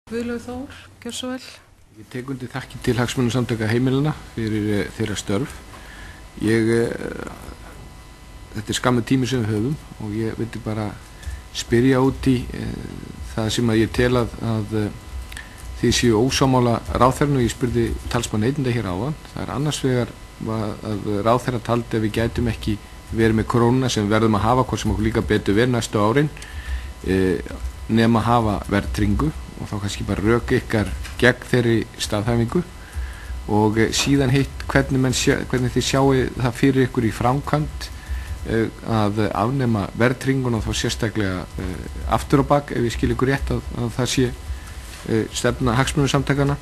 Guðlaug Þór, gjör svo vel. Ég tek undir þakkir til Hagsmunasamtaka heimilanna fyrir þeirra störf. Þetta skamur tími sem við höfum og ég vildi bara spyrja út í það sem að ég tel að þið séu ósammála ráðherrann, og ég spurði talsmann neytenda hér áðan. Það annars vegar að ráðherra taldi að við gætum ekki verið með krónuna sem við verðum að hafa, hvort sem okkur líka betur verið næstu árin, nema að hafa verðtryggingu, og þá kannski bara rök ykkar gegn þeirri staðhæfingu, og síðan hitt hvernig þið sjáu það fyrir ykkur í framkvæmd að afnema verðtrygginguna, og þá sérstaklega aftur á bak, ef ég skil ykkur rétt að það sé stefna Hagsmunasamtakanna,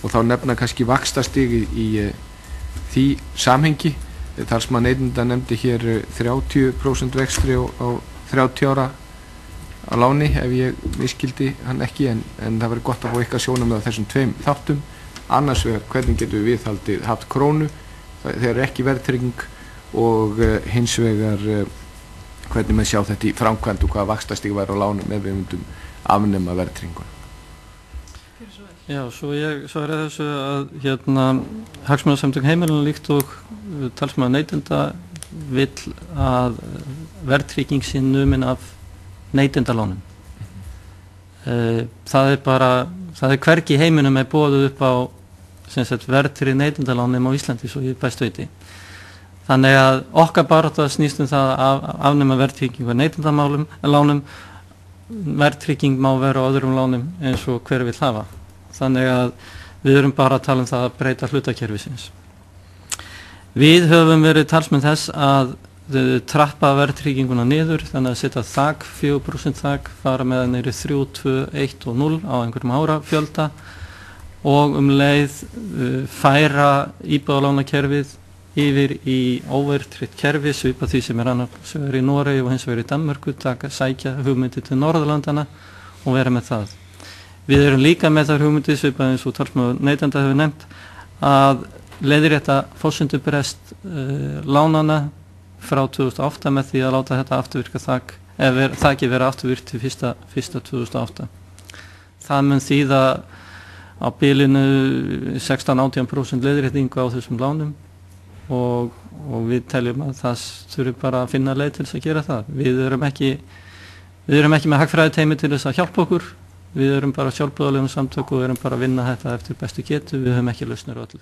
og þá nefna kannski vaxtastig í því samhengi. Talsmann neytenda nefndi hér 30% vexti á 30 ára á láni, ef ég miskildi hann ekki, en það verður gott að fá eitthvað sjónarmið á þessum tveim þáttum. Annars vegar, hvernig getum við viðhaldið haft krónu þegar ekki verðtrygging, og hins vegar hvernig menn sjá þetta í framkvæmd og hvaða vaxtastig væri á lánum ef við myndum afnema verðtrygginguna. Já, svo ég svaraði þessu að Hagsmunasamtök heimilanna líkt og talsmaður neytenda vill að verðtrygging sé numin af neytendalánum. Það er hvergi í heiminum boðið upp á verðtryggð neytendalán nema á Íslandi, svo ég best veiti. Þannig að okkar barátta snýst það að afnema verðtryggingu á neytendalánum. Verðtrygging má vera á öðrum lánum eins og hver vill hafa. Þannig að við erum bara að tala um það að breyta hlutakerfisins. Við höfum verið talsmenn þess að trappa verðtrygginguna niður, þannig að setja þak, 4% þak, fara með það niður 3, 2, 1 og 0 á einhverjum árafjölda, og leið færa íbúðalánakerfið yfir í óverðtryggt kerfi, svipað því sem annars vegar í Noregi og hins vegar í Danmörku, sækja hugmyndir til Norðurlandana og vera með það. Við erum líka með þær hugmyndir, svipað eins og talsmaður neytenda hefur nefnt, að leiðrétta forsendubrest lánana frá 2008 með því að láta þetta afturvirka þak, eða þakið vera afturvirkt til 1. 2008. Það mun þýða á bilinu 16–18% leiðréttingu á þessum lánum, og við teljum að það þurfi bara að finna leið til þess að gera það. Við erum ekki með hagfræðiteymi til þess að hjálpa okkur. Við erum bara sjálfboðalegum samtök og erum bara að vinna þetta eftir bestu getu. Við höfum ekki lausnir á öllu.